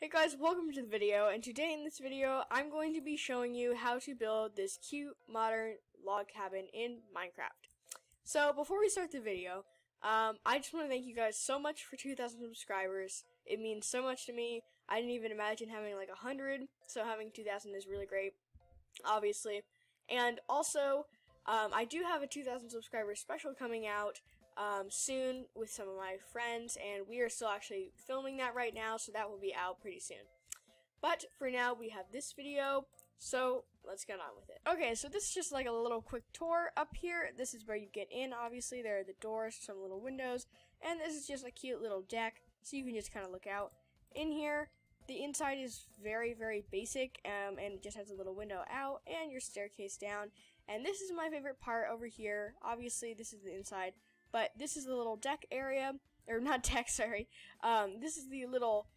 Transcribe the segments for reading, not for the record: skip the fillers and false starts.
Hey guys, welcome to the video, and today in this video, I'm going to be showing you how to build this cute, modern log cabin in Minecraft. So, before we start the video, I just want to thank you guys so much for 2,000 subscribers. It means so much to me. I didn't even imagine having like 100, so having 2,000 is really great, obviously. And also, I do have a 2,000 subscriber special coming out soon with some of my friends, and we are still actually filming that right now, so that will be out pretty soon. But for now, we have this video, so let's get on with it. Okay, so this is just like a little quick tour up here. This is where you get in, obviously. There are the doors, some little windows, and this is just a cute little deck, so you can just kind of look out. In here, the inside is very, very basic, and it just has a little window out, and your staircase down. And this is my favorite part over here. Obviously, this is the inside. But this is the little deck area, or not deck, sorry. This is the little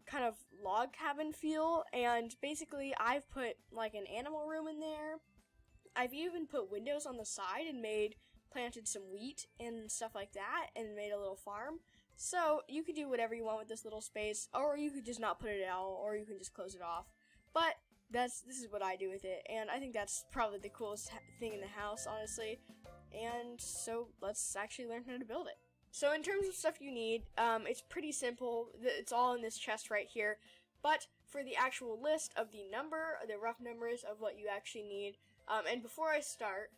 kind of log cabin feel, and basically I've put like an animal room in there. I've even put windows on the side and planted some wheat and stuff like that, and made a little farm. So you could do whatever you want with this little space, or you could just not put it out, or you can just close it off. But this is what I do with it, and I think that's probably the coolest thing in the house, honestly. And so let's actually learn how to build it. So in terms of stuff you need, it's pretty simple. It's all in this chest right here. But for the actual list of the rough numbers of what you actually need, and before I start,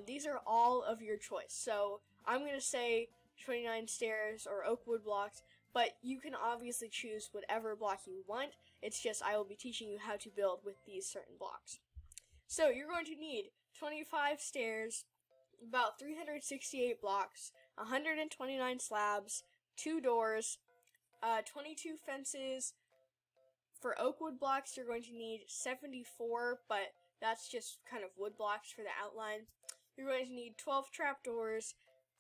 these are all of your choice. So I'm going to say 29 stairs or oak wood blocks, but you can obviously choose whatever block you want. It's just I will be teaching you how to build with these certain blocks. So you're going to need 25 stairs, about 368 blocks, 129 slabs, 2 doors, 22 fences. For oak wood blocks, you're going to need 74, but that's just kind of wood blocks for the outline. You're going to need 12 trapdoors,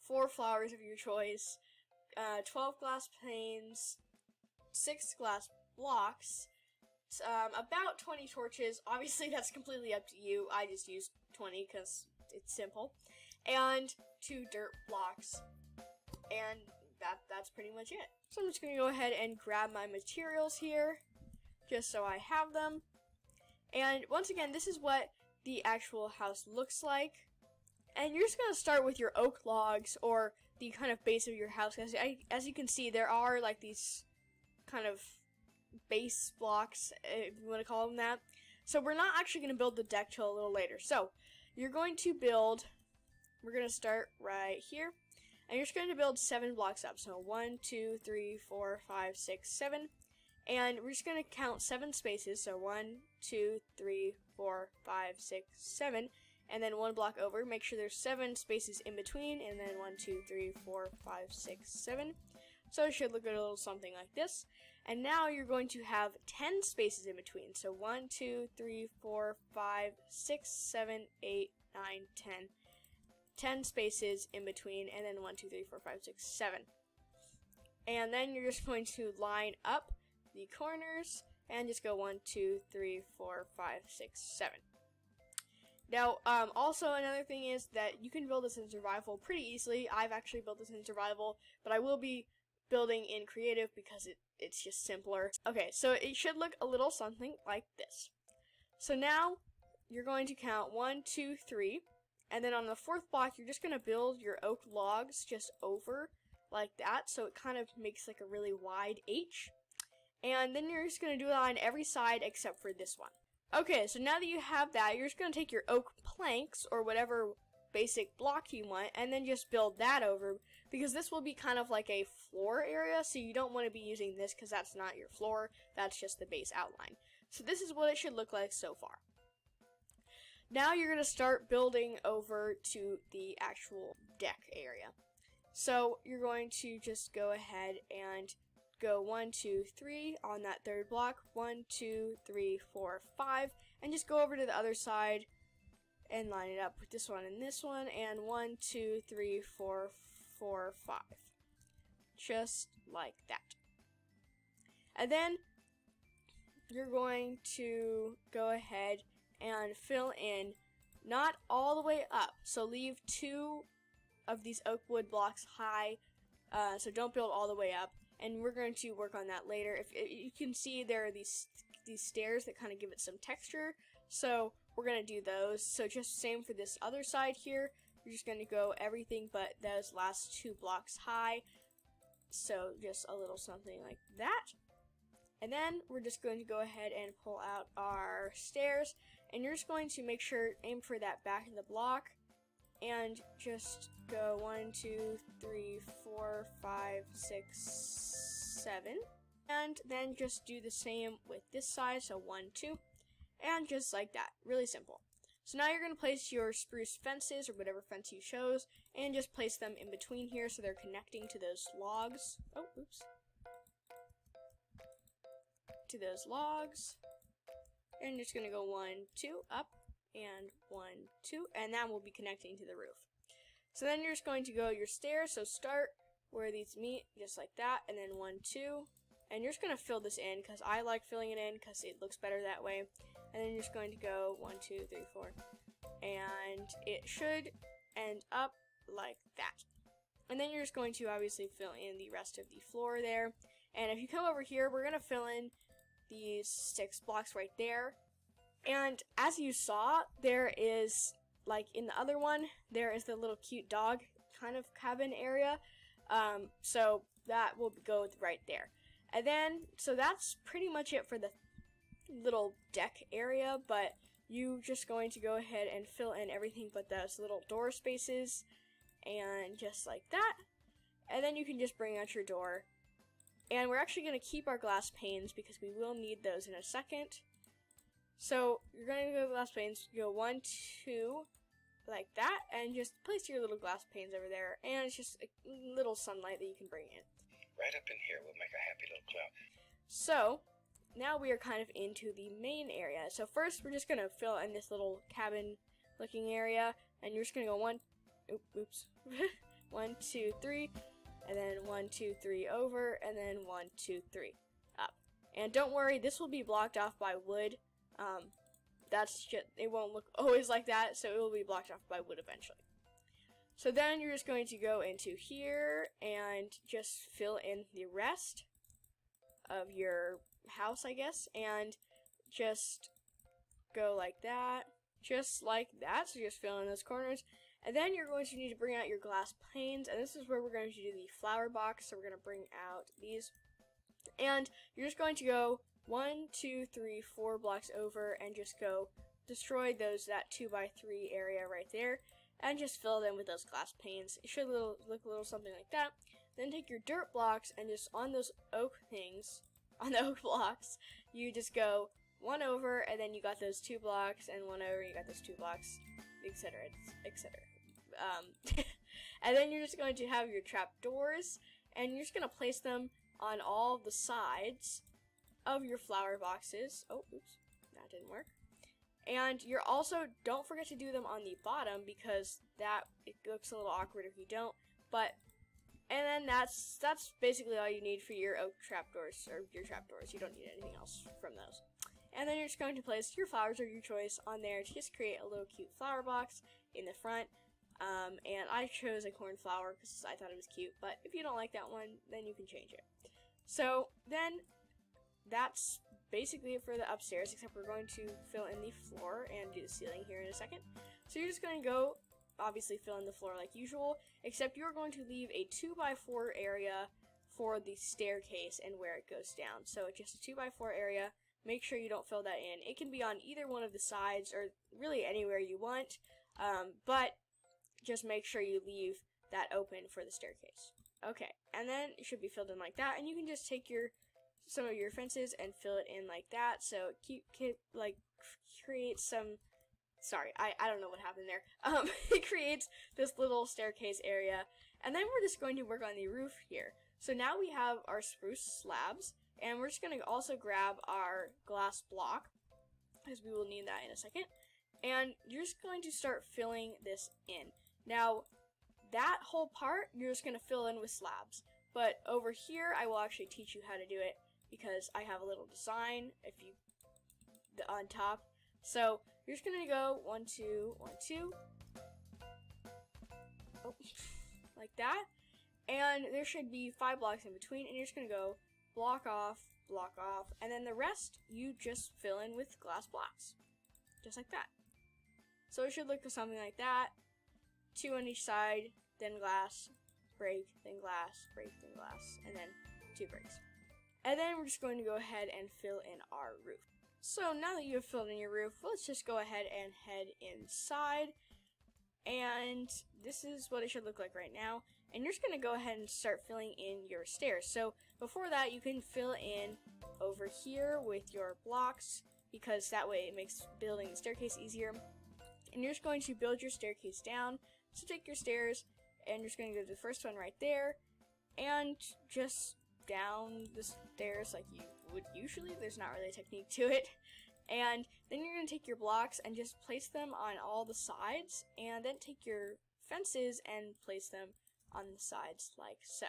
4 flowers of your choice, 12 glass panes, 6 glass blocks, about 20 torches. Obviously, that's completely up to you. I just used 20 because it's simple, and 2 dirt blocks, and that's pretty much it. So I'm just going to go ahead and grab my materials here, just so I have them. And once again, this is what the actual house looks like. And you're just going to start with your oak logs, or the kind of base of your house. As you can see, there are like these kind of base blocks, if you want to call them that. So we're not actually going to build the deck till a little later. So you're going to build, we're going to start right here, and you're just going to build 7 blocks up. So 1, 2, 3, 4, 5, 6, 7. And we're just going to count 7 spaces. So 1, 2, 3, 4, 5, 6, 7. And then 1 block over. Make sure there's 7 spaces in between. And then 1, 2, 3, 4, 5, 6, 7. So it should look a little something like this. And now you're going to have 10 spaces in between. So 1, 2, 3, 4, 5, 6, 7, 8, 9, 10. 10 spaces in between, and then 1, 2, 3, 4, 5, 6, 7. And then you're just going to line up the corners and just go 1, 2, 3, 4, 5, 6, 7. Now, also another thing is that you can build this in survival pretty easily. I've actually built this in survival, but I will be building in creative because it's just simpler. Okay, so it should look a little something like this. So now you're going to count 1, 2, 3, and then on the 4th block you're just going to build your oak logs just over like that, so it kind of makes like a really wide H. And then you're just going to do it on every side except for this one. Okay, so now that you have that, you're just going to take your oak planks or whatever basic block you want, and then just build that over, because this will be kind of like a floor area, so you don't want to be using this because that's not your floor, that's just the base outline. So this is what it should look like so far. Now you're going to start building over to the actual deck area. So you're going to just go ahead and go 1, 2, 3 on that 3rd block, 1, 2, 3, 4, 5, and just go over to the other side and line it up with this one and this one, and 1, 2, 3, 4, 4, 5. Just like that. And then you're going to go ahead and fill in, not all the way up, so leave 2 of these oak wood blocks high, so don't build all the way up, and we're going to work on that later. If you can see, there are these stairs that kind of give it some texture, so we're going to do those. So just same for this other side here. You're just going to go everything but those last 2 blocks high. So just a little something like that. And then we're just going to go ahead and pull out our stairs, and you're just going to make sure, aim for that back of the block, and just go 1, 2, 3, 4, 5, 6, 7. And then just do the same with this side, so 1, 2, and just like that. Really simple. So now you're going to place your spruce fences, or whatever fence you chose, and just place them in between here so they're connecting to those logs. Oh, oops. To those logs. And you're just going to go 1, 2, up, and 1, 2, and that will be connecting to the roof. So then you're just going to go your stairs, so start where these meet, just like that, and then 1, 2, and you're just going to fill this in, because I like filling it in, because it looks better that way. And then you're just going to go 1, 2, 3, 4, and it should end up like that. And then you're just going to obviously fill in the rest of the floor there. And if you come over here, we're going to fill in these 6 blocks right there. And as you saw, there is, like in the other one, there is the little cute dog kind of cabin area. So that will go right there. And then, so that's pretty much it for the little deck area, but you just going to go ahead and fill in everything but those little door spaces, and just like that. And then you can just bring out your door. And we're actually going to keep our glass panes because we will need those in a second. So you're going to go glass panes, go 1, 2, like that, and just place your little glass panes over there. And it's just a little sunlight that you can bring in. Right up in here, we'll make a happy little cloud. So now we are kind of into the main area. So first we're just going to fill in this little cabin looking area, and you're just going to go 1, 2, 3, and then 1, 2, 3 over, and then 1, 2, 3 up. And don't worry, this will be blocked off by wood. That's just, it won't look always like that, so it will be blocked off by wood eventually. So then you're just going to go into here and just fill in the rest of your house, I guess, and just go like that, just like that. So just fill in those corners, and then you're going to need to bring out your glass panes, and this is where we're going to do the flower box. So we're going to bring out these, and you're just going to go 1, 2, 3, 4 blocks over, and just go destroy that 2x3 area right there, and just fill them with those glass panes. It should look a little something like that. Then take your dirt blocks, and just on those oak things, on the oak blocks, you just go 1 over, and then you got those 2 blocks, and 1 over, you got those 2 blocks, etc., etc. And then you're just going to have your trap doors, and you're just going to place them on all the sides of your flower boxes. Oh, oops, that didn't work. And you're also, don't forget to do them on the bottom, because it looks a little awkward if you don't. And then that's basically all you need for your oak trapdoors, or your trapdoors. You don't need anything else from those. And then you're just going to place your flowers of your choice on there to just create a little cute flower box in the front. And I chose a cornflower because I thought it was cute, but if you don't like that one, then you can change it. So then that's basically it for the upstairs, except we're going to fill in the floor and do the ceiling here in a second. So you're just going to go, obviously fill in the floor like usual, except you're going to leave a 2x4 area for the staircase and where it goes down. So it's just a 2x4 area. Make sure you don't fill that in. It can be on either one of the sides, or really anywhere you want, but just make sure you leave that open for the staircase. Okay, and then it should be filled in like that, and you can just take some of your fences and fill it in like that. So create some. Sorry, I don't know what happened there. It creates this little staircase area, and then we're just going to work on the roof here. So now we have our spruce slabs, and we're just going to also grab our glass block, because we will need that in a second. And you're just going to start filling this in. Now, that whole part, you're just going to fill in with slabs. But over here, I will actually teach you how to do it, because I have a little design on top. So you're just going to go 1, 2, 1, 2. Oh, like that. and there should be 5 blocks in between, and you're just going to go block off, and then the rest you just fill in with glass blocks, just like that. So it should look something like that, 2 on each side, then glass, break, then glass, break, then glass, and then 2 breaks. And then we're just going to go ahead and fill in our roof. So now that you have filled in your roof, let's just go ahead and head inside. And this is what it should look like right now. And you're just going to go ahead and start filling in your stairs. So before that, you can fill in over here with your blocks, because that way it makes building the staircase easier. And you're just going to build your staircase down. So take your stairs, and you're just going to go to the first one right there, and just down the stairs like you would usually. There's not really a technique to it. And then you're going to take your blocks and just place them on all the sides, and then take your fences and place them on the sides like so.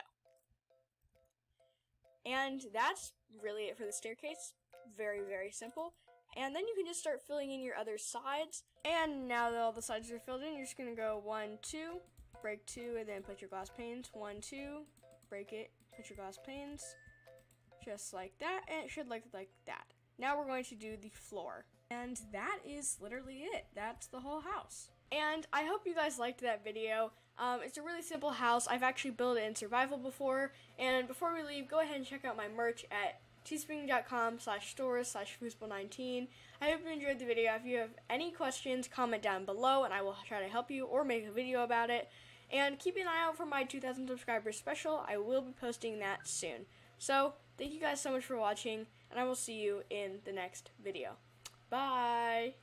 And that's really it for the staircase. Very, very simple. And then you can just start filling in your other sides. And now that all the sides are filled in, you're just going to go 1, 2, break 2, and then put your glass panes. 1, 2, break it, put your glass panes. Just like that, and it should look like that. Now we're going to do the floor. And that is literally it. That's the whole house. And I hope you guys liked that video. It's a really simple house. I've actually built it in survival before. And before we leave, go ahead and check out my merch at teespring.com/stores/foosball19. I hope you enjoyed the video. If you have any questions, comment down below and I will try to help you or make a video about it. And keep an eye out for my 2,000 subscribers special. I will be posting that soon. So, thank you guys so much for watching, and I will see you in the next video. Bye!